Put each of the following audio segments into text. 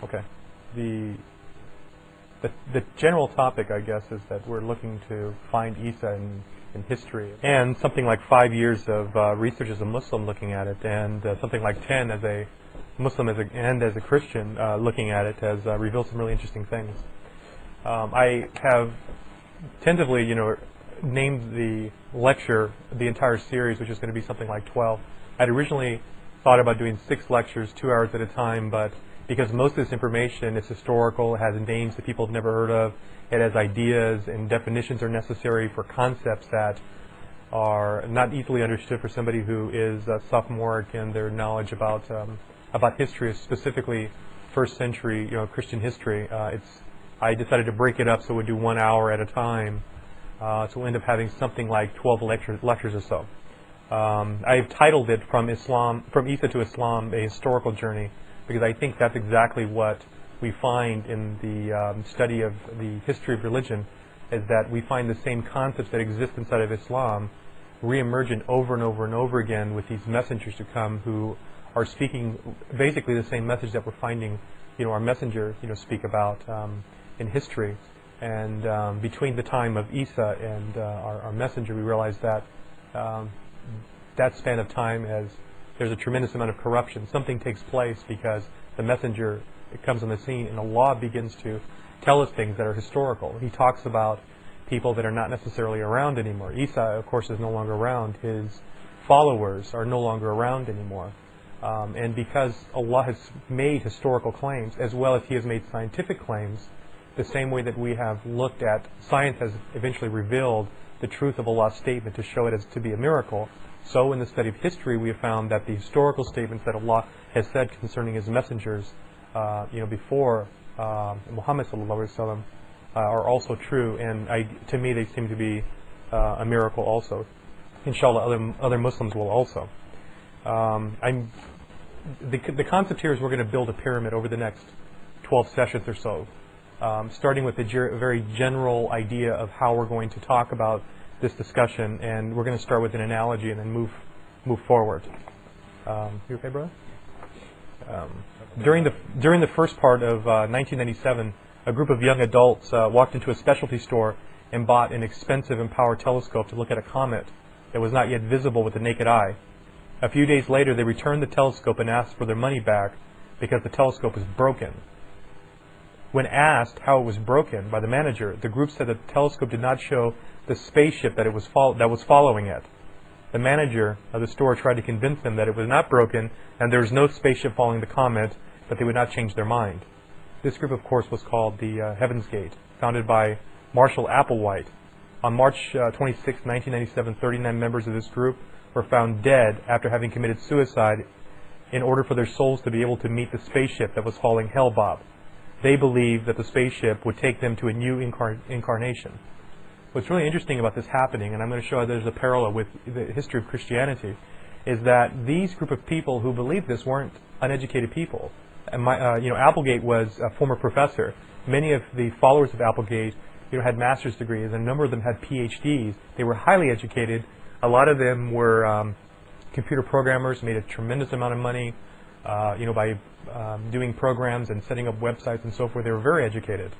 Okay. The general topic, I guess, is that we're looking to find Isa in history, and something like 5 years of research as a Muslim looking at it, and something like 10 as a Muslim and as a Christian looking at it has revealed some really interesting things. I have tentatively, named the lecture, the entire series, which is going to be something like 12. I'd originally thought about doing 6 lectures, 2 hours at a time, but because most of this information is historical, it has names that people have never heard of, it has ideas and definitions are necessary for concepts that are not easily understood for somebody who is sophomoric in their knowledge about history, specifically first century Christian history. I decided to break it up so we'd do 1 hour at a time. So we'll end up having something like 12 lectures or so. I've titled it From Isa to Islam, a Historical Journey, because I think that's exactly what we find in the study of the history of religion, is that we find the same concepts that exist inside of Islam re-emergent over and over and over again with these messengers to come who are speaking basically the same message that we're finding our messenger speak about in history. And between the time of Isa and our messenger, we realize that that span of time there's a tremendous amount of corruption. Something takes place because the messenger comes on the scene and Allah begins to tell us things that are historical. He talks about people that are not necessarily around anymore. Isa, of course, is no longer around. His followers are no longer around anymore. And because Allah has made historical claims as well as He has made scientific claims, the same way that we have looked at, science has eventually revealed the truth of Allah's statement to show it as to be a miracle. So in the study of history, we have found that the historical statements that Allah has said concerning His messengers, before Muhammad ﷺ, are also true, and to me they seem to be a miracle also. Inshallah, other Muslims will also. The concept here is we're going to build a pyramid over the next 12 sessions or so, starting with a very general idea of how we're going to talk about this discussion, and we're going to start with an analogy and then move forward. You okay, brother? During the first part of 1997, a group of young adults walked into a specialty store and bought an expensive and powered telescope to look at a comet that was not yet visible with the naked eye. A few days later, they returned the telescope and asked for their money back because the telescope was broken. When asked how it was broken by the manager, the group said that the telescope did not show the spaceship that was following it. The manager of the store tried to convince them that it was not broken and there was no spaceship following the comet, but they would not change their mind. This group, of course, was called the Heaven's Gate, founded by Marshall Applewhite. On March 26, 1997, 39 members of this group were found dead after having committed suicide in order for their souls to be able to meet the spaceship that was following Hellbob. They believed that the spaceship would take them to a new incarnation. What's really interesting about this happening, and I'm going to show there's a parallel with the history of Christianity, is that these group of people who believed this weren't uneducated people. Applegate was a former professor. Many of the followers of Applegate had master's degrees, and a number of them had PhDs. They were highly educated. A lot of them were computer programmers, made a tremendous amount of money by doing programs and setting up websites and so forth. They were very educated.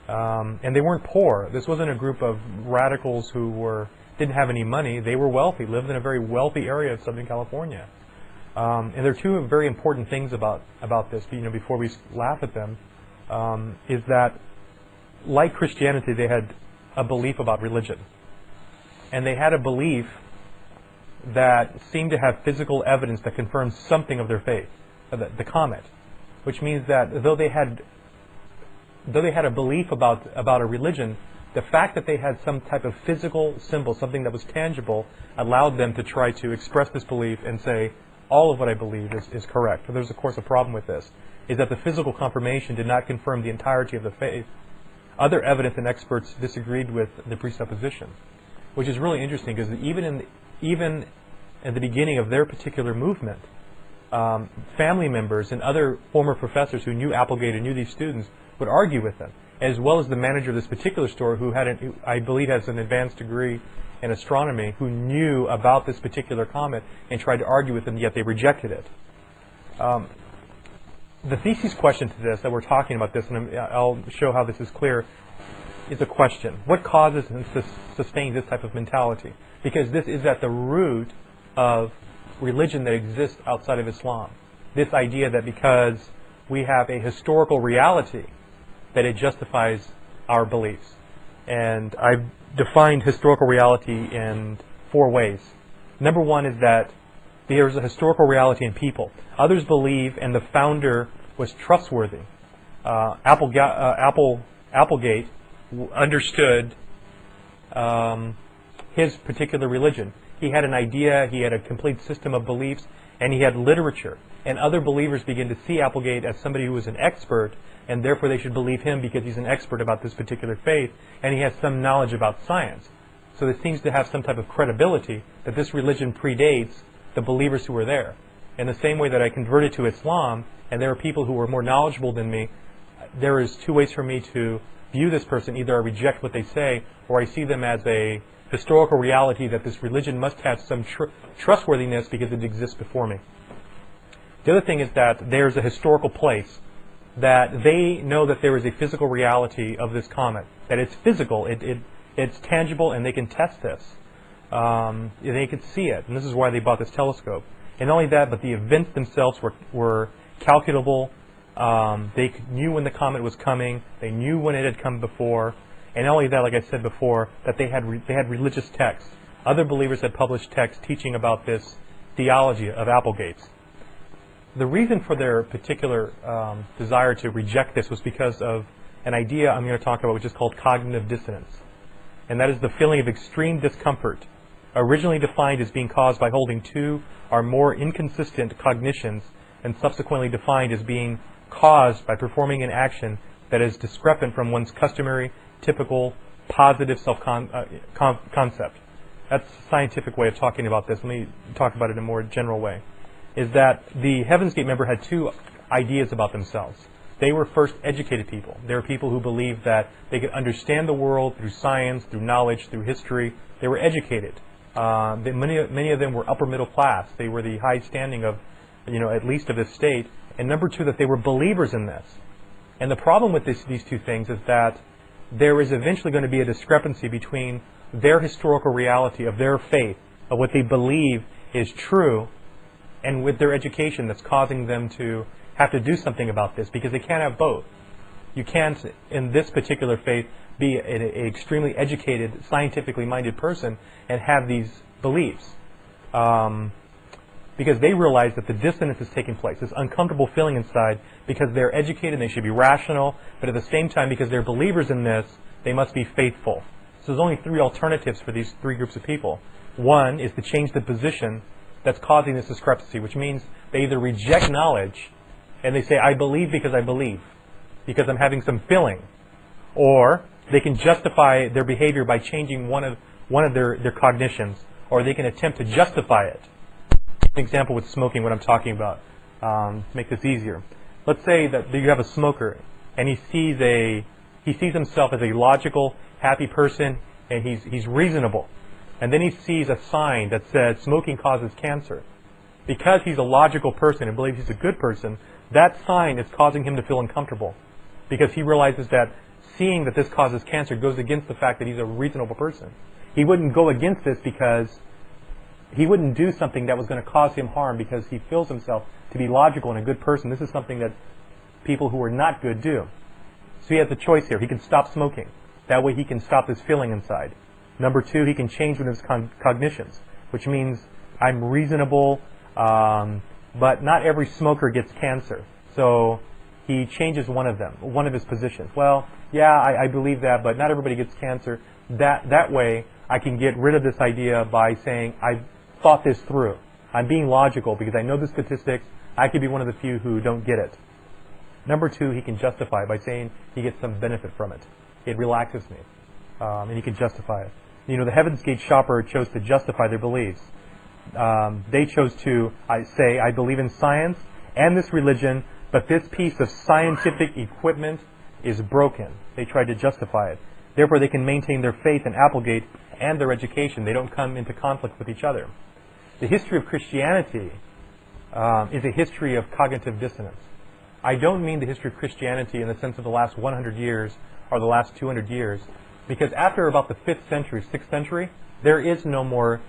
And they weren't poor. This wasn't a group of radicals who didn't have any money. They were wealthy, lived in a very wealthy area of Southern California. And there are two very important things about this, before we laugh at them, is that, like Christianity, they had a belief about religion. And they had a belief that seemed to have physical evidence that confirmed something of their faith, the comet, which means that though they had a belief about a religion, the fact that they had some type of physical symbol, something that was tangible, allowed them to try to express this belief and say, all of what I believe is correct. But there's, of course, a problem with this, is that the physical confirmation did not confirm the entirety of the faith. Other evidence and experts disagreed with the presupposition, which is really interesting because even at the beginning of their particular movement, family members and other former professors who knew Applegate and knew these students would argue with them, as well as the manager of this particular store who I believe has an advanced degree and astronomy who knew about this particular comet and tried to argue with them, yet they rejected it. The thesis question to this, that we're talking about this, and I'll show how this is clear, is a question. What causes and sustains this type of mentality? Because this is at the root of religion that exists outside of Islam. This idea that because we have a historical reality, that it justifies our beliefs. And I've defined historical reality in 4 ways. Number 1 is that there's a historical reality in people. Others believe, and the founder was trustworthy. Applegate understood his particular religion. He had an idea, he had a complete system of beliefs, and he had literature. And other believers began to see Applegate as somebody who was an expert, and therefore they should believe him because he's an expert about this particular faith, and he has some knowledge about science. So it seems to have some type of credibility that this religion predates the believers who were there. In the same way that I converted to Islam, and there are people who were more knowledgeable than me, there is 2 ways for me to view this person. Either I reject what they say, or I see them as a historical reality that this religion must have some trustworthiness because it exists before me. The other thing is that there's a historical place, that they know that there is a physical reality of this comet, that it's physical, it's tangible, and they can test this. They could see it, and this is why they bought this telescope. And not only that, but the events themselves were calculable. They knew when the comet was coming, they knew when it had come before, and not only that, like I said before, that they had religious texts. Other believers had published texts teaching about this theology of Applegate's. The reason for their particular desire to reject this was because of an idea I'm going to talk about, which is called cognitive dissonance. And that is the feeling of extreme discomfort, originally defined as being caused by holding 2 or more inconsistent cognitions, and subsequently defined as being caused by performing an action that is discrepant from one's customary, typical, positive self-concept. That's a scientific way of talking about this. Let me talk about it in a more general way. Is that the Heaven's Gate member had 2 ideas about themselves. They were first educated people. They were people who believed that they could understand the world through science, through knowledge, through history. They were educated. Many of them were upper middle class. They were the high standing of, at least of this state. And number 2, that they were believers in this. And the problem with these 2 things is that there is eventually going to be a discrepancy between their historical reality of their faith, of what they believe is true, and with their education that's causing them to have to do something about this, because they can't have both. You can't, in this particular faith, be an extremely educated, scientifically minded person and have these beliefs. Because they realize that the dissonance is taking place, this uncomfortable feeling inside, because they're educated and they should be rational, but at the same time, because they're believers in this, they must be faithful. So there's only 3 alternatives for these 3 groups of people. 1 is to change the position that's causing this discrepancy, which means they either reject knowledge and they say, I believe because I'm having some feeling, or they can justify their behavior by changing one of their cognitions, or they can attempt to justify it. An example with smoking, what I'm talking about, to make this easier. Let's say that you have a smoker, and he sees himself as a logical, happy person, and he's reasonable. And then he sees a sign that says smoking causes cancer. Because he's a logical person and believes he's a good person, that sign is causing him to feel uncomfortable. Because he realizes that seeing that this causes cancer goes against the fact that he's a reasonable person. He wouldn't go against this because he wouldn't do something that was going to cause him harm because he feels himself to be logical and a good person. This is something that people who are not good do. So he has a choice here. He can stop smoking. That way he can stop this feeling inside. Number 2, he can change one of his cognitions, which means I'm reasonable, but not every smoker gets cancer. So he changes one of his positions. Well, yeah, I believe that, but not everybody gets cancer. That way I can get rid of this idea by saying I've thought this through. I'm being logical because I know the statistics. I could be one of the few who don't get it. Number 2, he can justify by saying he gets some benefit from it. It relaxes me, and he can justify it. The Heaven's Gate shopper chose to justify their beliefs. They chose to say, I believe in science and this religion, but this piece of scientific equipment is broken. They tried to justify it. Therefore, they can maintain their faith in Applegate and their education. They don't come into conflict with each other. The history of Christianity is a history of cognitive dissonance. I don't mean the history of Christianity in the sense of the last 100 years or the last 200 years, because after about the 5th century, 6th century, there is no more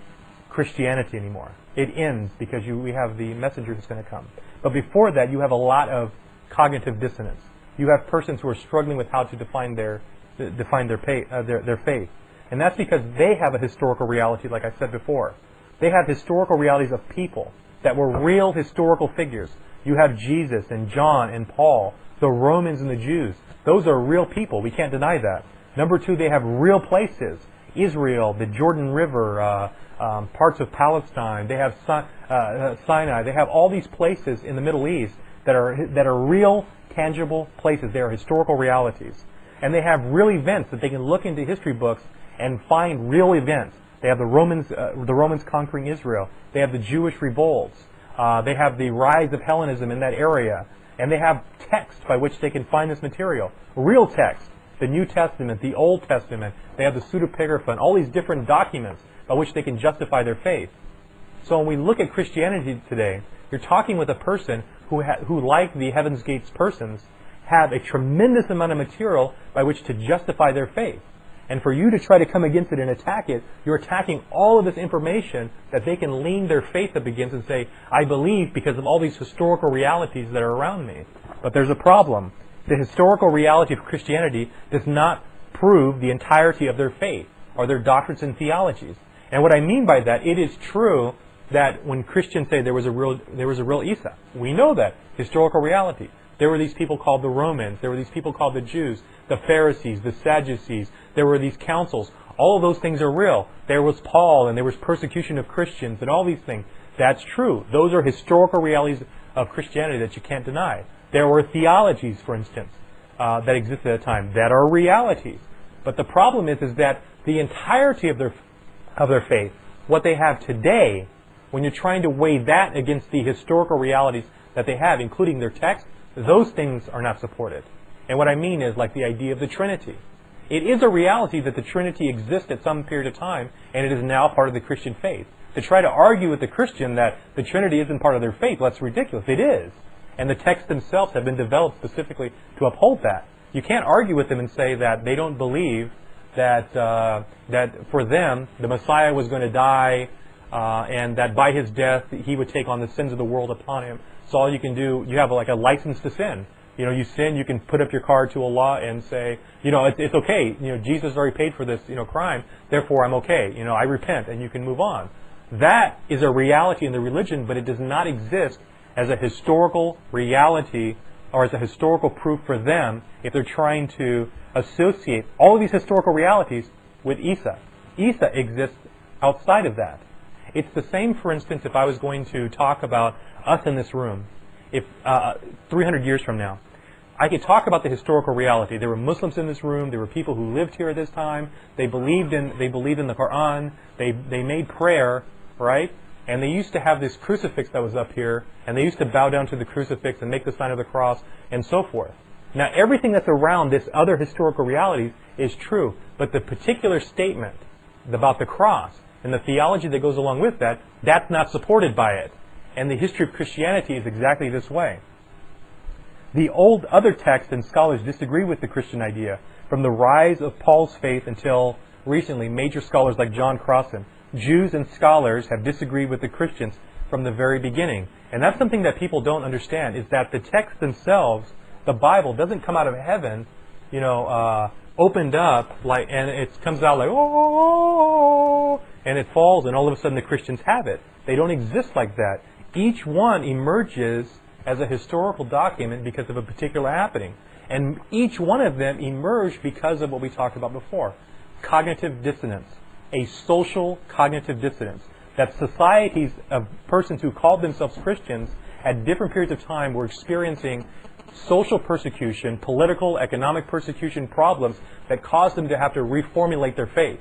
Christianity anymore. It ends because we have the messenger who's going to come. But before that, you have a lot of cognitive dissonance. You have persons who are struggling with how to define their faith. And that's because they have a historical reality, like I said before. They have historical realities of people that were real historical figures. You have Jesus and John and Paul, the Romans and the Jews. Those are real people. We can't deny that. Number two, they have real places. Israel, the Jordan River, parts of Palestine. They have Sinai. They have all these places in the Middle East that are real, tangible places. They are historical realities. And they have real events that they can look into history books and find real events. They have the Romans conquering Israel. They have the Jewish revolts. They have the rise of Hellenism in that area. And they have text by which they can find this material. Real text. The New Testament, the Old Testament. They have the pseudepigrapha and all these different documents by which they can justify their faith. So when we look at Christianity today, you're talking with a person who like the Heaven's Gates persons, have a tremendous amount of material by which to justify their faith. And for you to try to come against it and attack it, you're attacking all of this information that they can lean their faith up against and say, I believe because of all these historical realities that are around me. But there's a problem. The historical reality of Christianity does not prove the entirety of their faith or their doctrines and theologies. And what I mean by that, it is true that when Christians say there was a real Isa, we know that, historical reality. There were these people called the Romans. There were these people called the Jews, the Pharisees, the Sadducees. There were these councils. All of those things are real. There was Paul, and there was persecution of Christians, and all these things. That's true. Those are historical realities of Christianity that you can't deny. There were theologies, for instance, that existed at the time that are realities. But the problem is that the entirety of their faith, what they have today, when you're trying to weigh that against the historical realities that they have, including their text, those things are not supported. And what I mean is like the idea of the Trinity. It is a reality that the Trinity exists at some period of time, and it is now part of the Christian faith. To try to argue with the Christian that the Trinity isn't part of their faith, well, that's ridiculous. It is. And the texts themselves have been developed specifically to uphold that. You can't argue with them and say that they don't believe that for them, the Messiah was going to die, and that by his death, he would take on the sins of the world upon him. So all you can do, you have like a license to sin. You know, you sin, you can put up your card to Allah and say, you know, it's okay. You know, Jesus already paid for this, crime. Therefore, I'm okay. You know, I repent, and you can move on. That is a reality in the religion, but it does not exist as a historical reality or as a historical proof for them if they're trying to associate all of these historical realities with Isa. Isa exists outside of that. It's the same, for instance, if I was going to talk about us in this room, if 300 years from now, I could talk about the historical reality. There were Muslims in this room. There were people who lived here at this time. They believed in the Qur'an. They made prayer, right? And they used to have this crucifix that was up here, and they used to bow down to the crucifix and make the sign of the cross, and so forth. Now, everything that's around this other historical reality is true, but the particular statement about the cross and the theology that goes along with that, that's not supported by it. And the history of Christianity is exactly this way. The other texts and scholars disagree with the Christian idea. From the rise of Paul's faith until recently, major scholars like John Crossan, Jews and scholars have disagreed with the Christians from the very beginning. And that's something that people don't understand, is that the texts themselves, the Bible, doesn't come out of heaven, opened up, and it comes out like, oh, and it falls, and all of a sudden the Christians have it. They don't exist like that. Each one emerges as a historical document because of a particular happening. And each one of them emerged because of what we talked about before. Cognitive dissonance. A social cognitive dissonance. That societies of persons who called themselves Christians at different periods of time were experiencing social persecution, political, economic persecution problems that caused them to have to reformulate their faith.